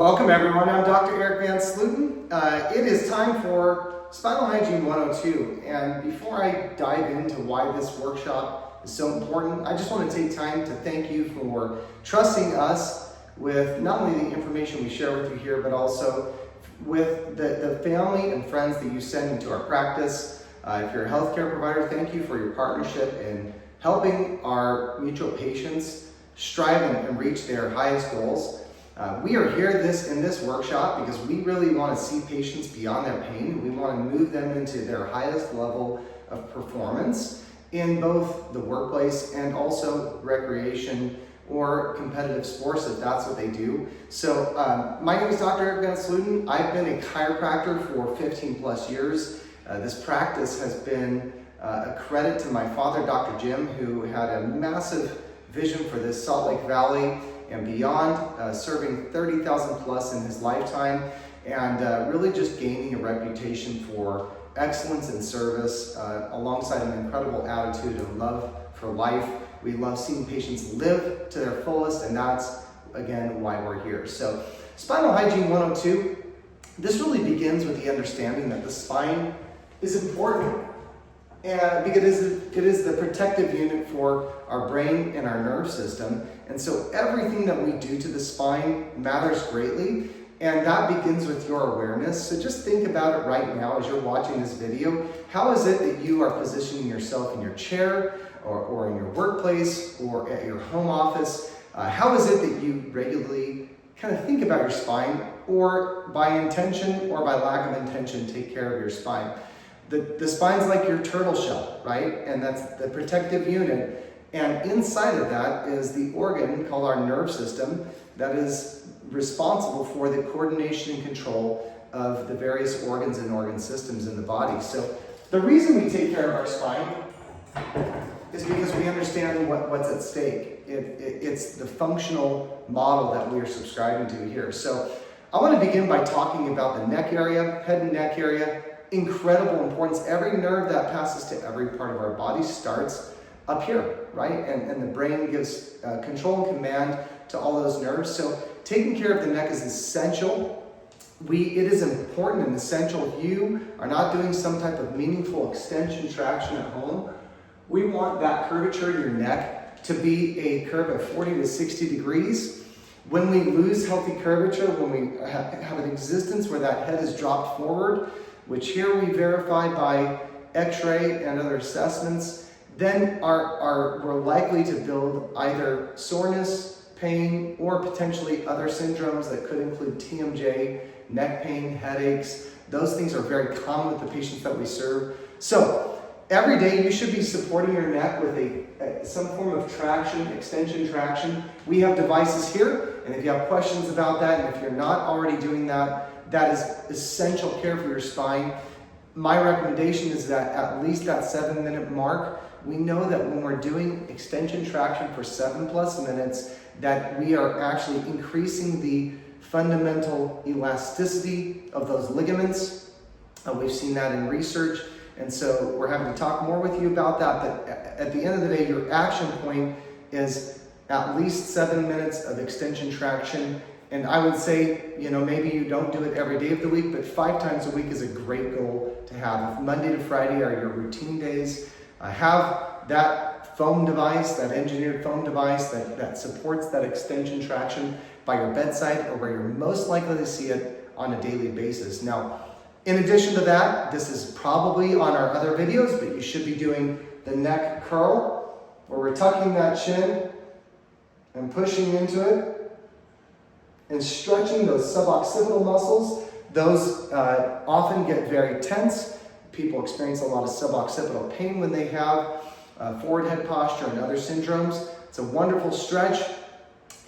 Welcome everyone, I'm Dr. Eric Van Sluten. It is time for Spinal Hygiene 102, and before I dive into why this workshop is so important, I just want to take time to thank you for trusting us with not only the information we share with you here, but also with the family and friends that you send into our practice. If you're a healthcare provider, thank you for your partnership in helping our mutual patients strive and reach their highest goals. We are here in this workshop because we really want to see patients beyond their pain. We want to move them into their highest level of performance in both the workplace and also recreation or competitive sports, if that's what they do. So my name is Dr. Eric Van Sluten. I've been a chiropractor for 15 plus years. This practice has been a credit to my father, Dr. Jim, who had a massive vision for this Salt Lake Valley and beyond, serving 30,000 plus in his lifetime, and really just gaining a reputation for excellence in service, alongside an incredible attitude and love for life. We love seeing patients live to their fullest, and that's, again, why we're here. So, Spinal Hygiene 102, this really begins with the understanding that the spine is important, and because it is the protective unit for our brain and our nerve system. And so everything that we do to the spine matters greatly, and that begins with your awareness. So just think about it right now as you're watching this video. How is it that you are positioning yourself in your chair or in your workplace or at your home office? How is it that you regularly kind of think about your spine, or by intention or by lack of intention, take care of your spine? The spine's like your turtle shell, right? And that's the protective unit. And inside of that is the organ called our nerve system that is responsible for the coordination and control of the various organs and organ systems in the body. So the reason we take care of our spine is because we understand what's at stake. It's the functional model that we are subscribing to here. So I want to begin by talking about the neck area, head and neck area. Incredible importance. Every nerve that passes to every part of our body starts up here, right? And the brain gives control and command to all those nerves. So taking care of the neck is essential. It is important and essential. If you are not doing some type of meaningful extension traction at home, we want that curvature in your neck to be a curve of 40 to 60 degrees. When we lose healthy curvature, when we have an existence where that head is dropped forward, which here we verify by x-ray and other assessments, then we're likely to build either soreness, pain, or potentially other syndromes that could include TMJ, neck pain, headaches. Those things are very common with the patients that we serve. So every day you should be supporting your neck with some form of traction, extension traction. We have devices here, and if you have questions about that, and if you're not already doing that, that is essential care for your spine. My recommendation is that at least that 7-minute mark, we know that when we're doing extension traction for 7+ minutes, that we are actually increasing the fundamental elasticity of those ligaments. We've seen that in research, and so we're having to talk more with you about that. But at the end of the day, your action point is at least 7 minutes of extension traction. And I would say, maybe you don't do it every day of the week, but 5 times a week is a great goal to have. If Monday to Friday are your routine days, have that foam device, that engineered foam device that supports that extension traction by your bedside, or where you're most likely to see it on a daily basis. Now, in addition to that, this is probably on our other videos, but you should be doing the neck curl, where we're tucking that chin and pushing into it, and stretching those suboccipital muscles. Those often get very tense. People experience a lot of suboccipital pain when they have forward head posture and other syndromes. It's a wonderful stretch.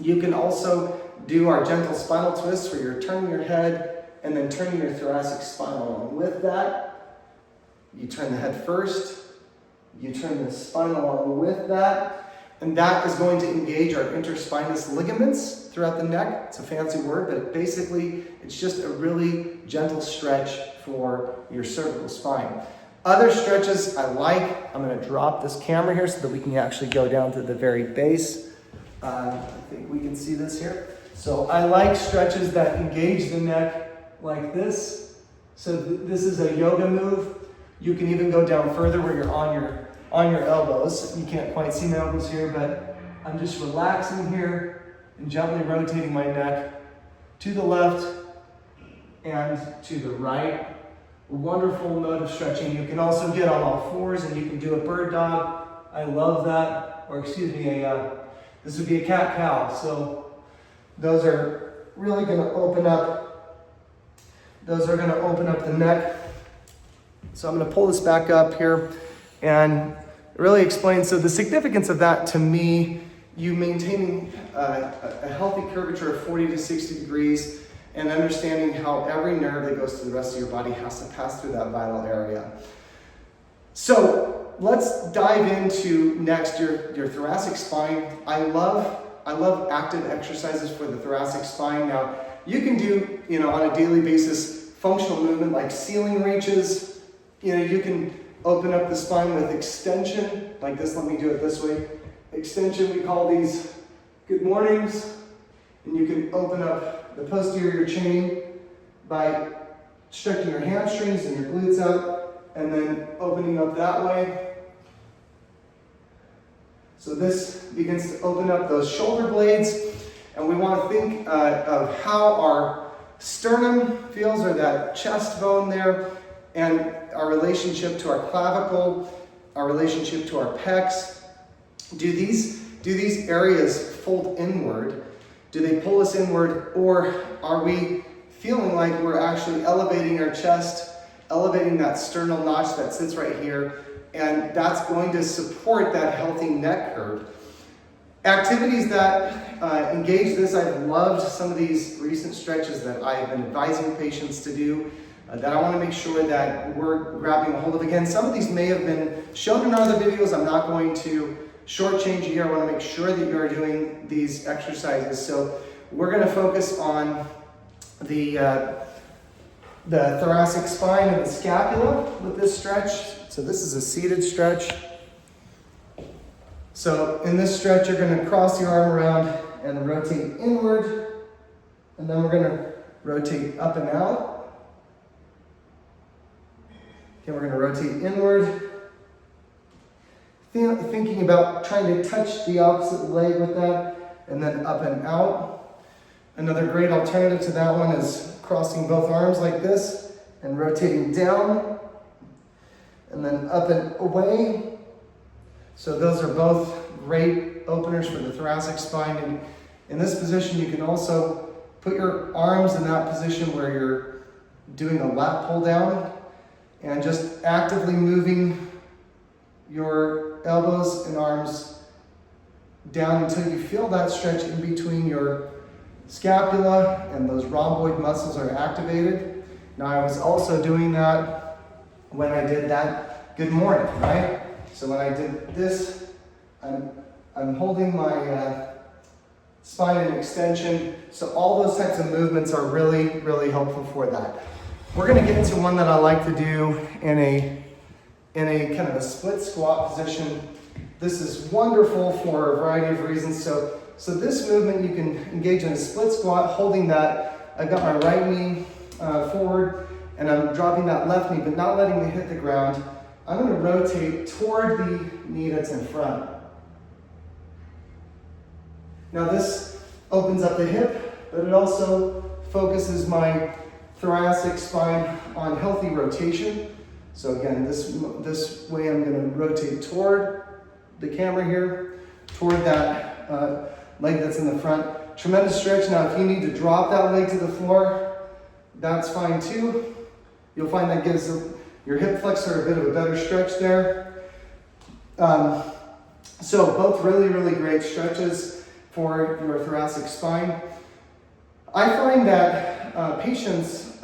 You can also do our gentle spinal twist, where you're turning your head and then turning your thoracic spine along with that. You turn the head first, you turn the spine along with that, and that is going to engage our interspinous ligaments throughout the neck. It's a fancy word, but basically it's just a really gentle stretch for your cervical spine. Other stretches I like, I'm going to drop this camera here so that we can actually go down to the very base. I think we can see this here. So I like stretches that engage the neck like this. So this is a yoga move. You can even go down further where you're on your elbows. You can't quite see my elbows here, but I'm just relaxing here and gently rotating my neck to the left and to the right. A wonderful mode of stretching. You can also get on all fours and you can do a bird dog. I love that. Or excuse me, this would be a cat-cow. So those are really going to open up. Those are going to open up the neck. So I'm going to pull this back up here and really explain. So the significance of that to me, you maintaining a healthy curvature of 40 to 60 degrees and understanding how every nerve that goes to the rest of your body has to pass through that vital area. So let's dive into next your thoracic spine. I love active exercises for the thoracic spine. Now you can do, on a daily basis, functional movement like ceiling reaches. You can open up the spine with extension like this. Let me do it this way. Extension, we call these good mornings. And you can open up the posterior chain by stretching your hamstrings and your glutes out and then opening up that way. So this begins to open up those shoulder blades, and we want to think of how our sternum feels, or that chest bone there, and our relationship to our clavicle, our relationship to our pecs. Do these areas fold inward? Do they pull us inward, or are we feeling like we're actually elevating our chest, elevating that sternal notch that sits right here, and that's going to support that healthy neck curve. Activities that engage this, I've loved some of these recent stretches that I've been advising patients to do that I want to make sure that we're grabbing a hold of. Again, some of these may have been shown in other videos. I'm not going to shortchange you here. I want to make sure that you are doing these exercises. So we're going to focus on the thoracic spine and the scapula with this stretch. So this is a seated stretch. So in this stretch, you're going to cross your arm around and rotate inward. And then we're going to rotate up and out. Okay, we're going to rotate inward. Thinking about trying to touch the opposite leg with that, and then up and out. Another great alternative to that one is crossing both arms like this and rotating down, and then up and away. So those are both great openers for the thoracic spine. And in this position, you can also put your arms in that position where you're doing a lat pull down and just actively moving your elbows and arms down until you feel that stretch in between your scapula and those rhomboid muscles are activated. Now I was also doing that when I did that good morning, right? So when I did this, I'm holding my spine in extension. So all those types of movements are really, really helpful for that. We're gonna get into one that I like to do in a kind of a split squat position. This is wonderful for a variety of reasons. So this movement, you can engage in a split squat, holding that. I've got my right knee forward, and I'm dropping that left knee, but not letting it hit the ground. I'm going to rotate toward the knee that's in front. Now this opens up the hip, but it also focuses my thoracic spine on healthy rotation. So again, this way I'm going to rotate toward the camera here, toward that leg that's in the front. Tremendous stretch. Now if you need to drop that leg to the floor, that's fine too. You'll find that gives your hip flexor a bit of a better stretch there. So both really, really great stretches for your thoracic spine. I find that patients,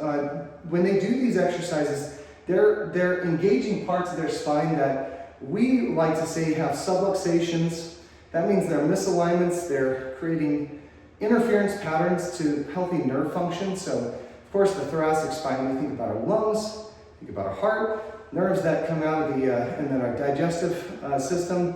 when they do these exercises, they're engaging parts of their spine that we like to say have subluxations. That means they're misalignments. They're creating interference patterns to healthy nerve function. So, of course, the thoracic spine, we think about our lungs, think about our heart, nerves that come out of and then our digestive system.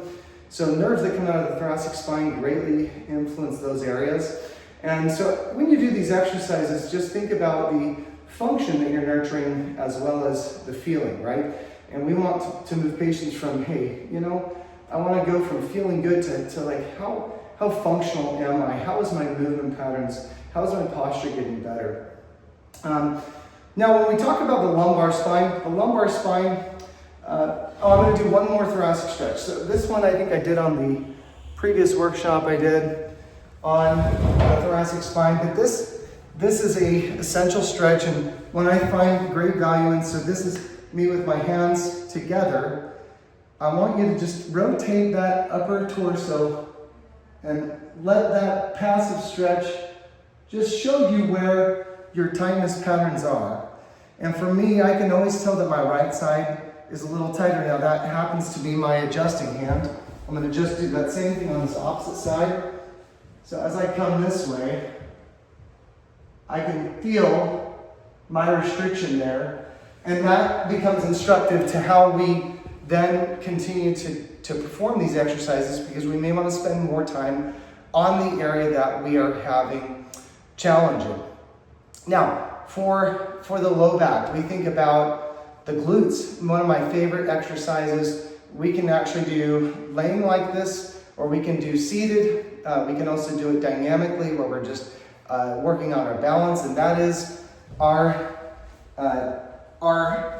So nerves that come out of the thoracic spine greatly influence those areas. And so when you do these exercises, just think about the function that you're nurturing as well as the feeling, right? And we want to move patients from, hey, you know, I want to go from feeling good to like, how functional am I? How is my movement patterns? How is my posture getting better? Now, when we talk about the lumbar spine, I'm going to do one more thoracic stretch. So this one I think I did on the previous workshop I did on the thoracic spine, but this is a essential stretch, and one I find great value in. So this is me with my hands together. I want you to just rotate that upper torso and let that passive stretch just show you where your tightness patterns are. And for me, I can always tell that my right side is a little tighter. Now that happens to be my adjusting hand. I'm going to just do that same thing on this opposite side. So as I come this way, I can feel my restriction there, and that becomes instructive to how we then continue to perform these exercises, because we may want to spend more time on the area that we are having challenging. Now, for the low back, we think about the glutes. One of my favorite exercises, we can actually do laying like this, or we can do seated. We can also do it dynamically, where we're just working on our balance, and that is our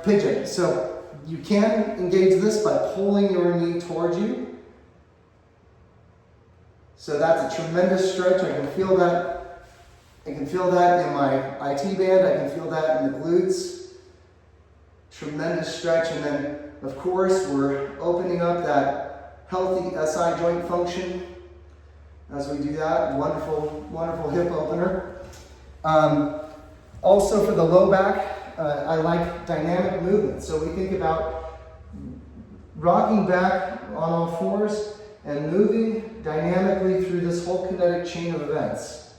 pigeon. So you can engage this by pulling your knee towards you. So that's a tremendous stretch. I can feel that. I can feel that in my IT band. I can feel that in the glutes. Tremendous stretch. And then, of course, we're opening up that healthy SI joint function as we do that. Wonderful, wonderful hip opener. Also for the low back, I like dynamic movement. So we think about rocking back on all fours and moving dynamically through this whole kinetic chain of events.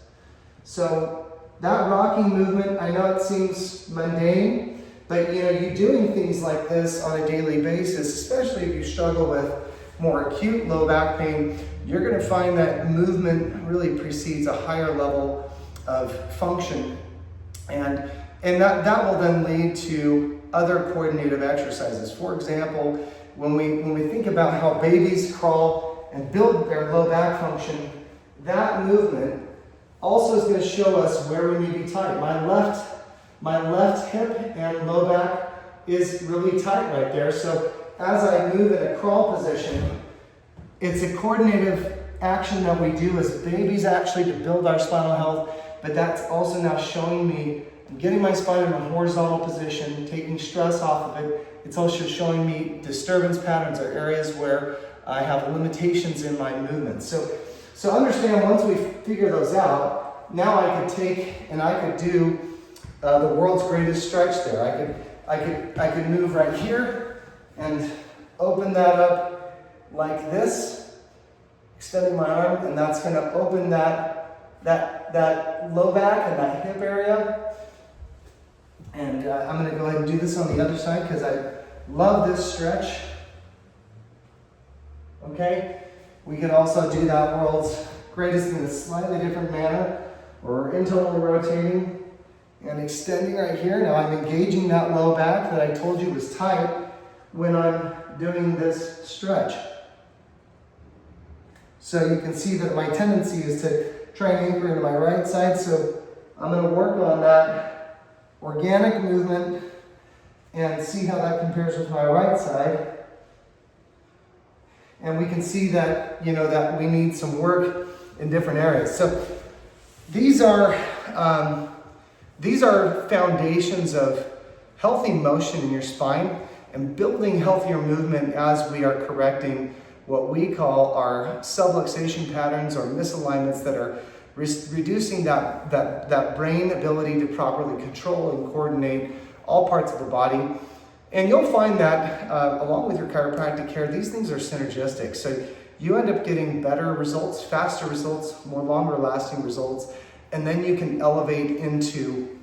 So that rocking movement, I know it seems mundane, but you doing things like this on a daily basis, especially if you struggle with more acute low back pain, you're going to find that movement really precedes a higher level of function, and that will then lead to other coordinative exercises. For example, when we think about how babies crawl and build their low back function, that movement also is going to show us where we need to be tight. My left hip and low back is really tight right there. So as I move in a crawl position, it's a coordinative action that we do as babies actually to build our spinal health, but that's also now showing me I'm getting my spine in a horizontal position, taking stress off of it. It's also showing me disturbance patterns or areas where I have limitations in my movement. So understand, once we figure those out, now I could take and I could do the world's greatest stretch there. I could move right here and open that up like this, extending my arm, and that's going to open that low back and that hip area. And I'm going to go ahead and do this on the other side because I love this stretch. Okay, we could also do that world's greatest in a slightly different manner. We're internally rotating and extending right here. Now I'm engaging that low back that I told you was tight when I'm doing this stretch. So you can see that my tendency is to try and anchor into my right side. So I'm going to work on that organic movement and see how that compares with my right side. And we can see that, that we need some work in different areas. So these are foundations of healthy motion in your spine and building healthier movement as we are correcting what we call our subluxation patterns or misalignments that are reducing that brain ability to properly control and coordinate all parts of the body. And you'll find that along with your chiropractic care, these things are synergistic. So you end up getting better results, faster results, more longer lasting results, and then you can elevate into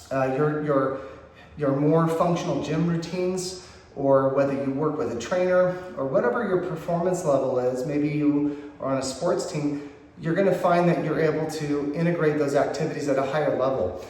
your more functional gym routines, or whether you work with a trainer or whatever your performance level is. Maybe you are on a sports team. you're going to find that you're able to integrate those activities at a higher level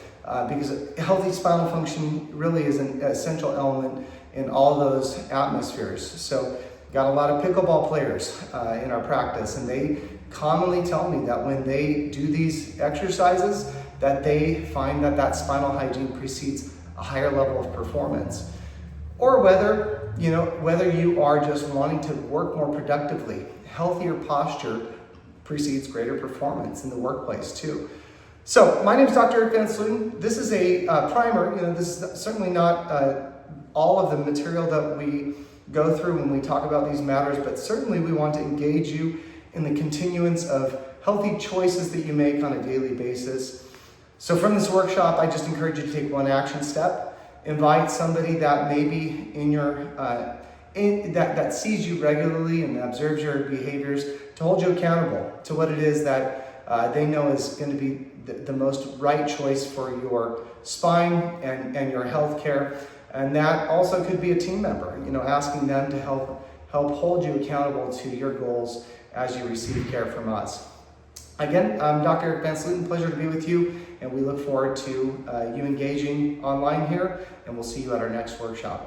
because healthy spinal function really is an essential element in all those atmospheres. So got a lot of pickleball players in our practice, and they commonly tell me that when they do these exercises that they find that that spinal hygiene precedes a higher level of performance. Or whether you are just wanting to work more productively, healthier posture precedes greater performance in the workplace too. So my name is Dr. Eric Van Sluten. This is a primer. This is certainly not all of the material that we go through when we talk about these matters, but certainly we want to engage you in the continuance of healthy choices that you make on a daily basis. So from this workshop, I just encourage you to take one action step. Invite somebody that may be in your that sees you regularly and observes your behaviors to hold you accountable to what it is that they know is going to be the most right choice for your spine and your health care. And that also could be a team member, asking them to help hold you accountable to your goals as you receive care from us. Again, I'm Dr. Eric Van Sluten. Pleasure to be with you, and we look forward to you engaging online here, and we'll see you at our next workshop.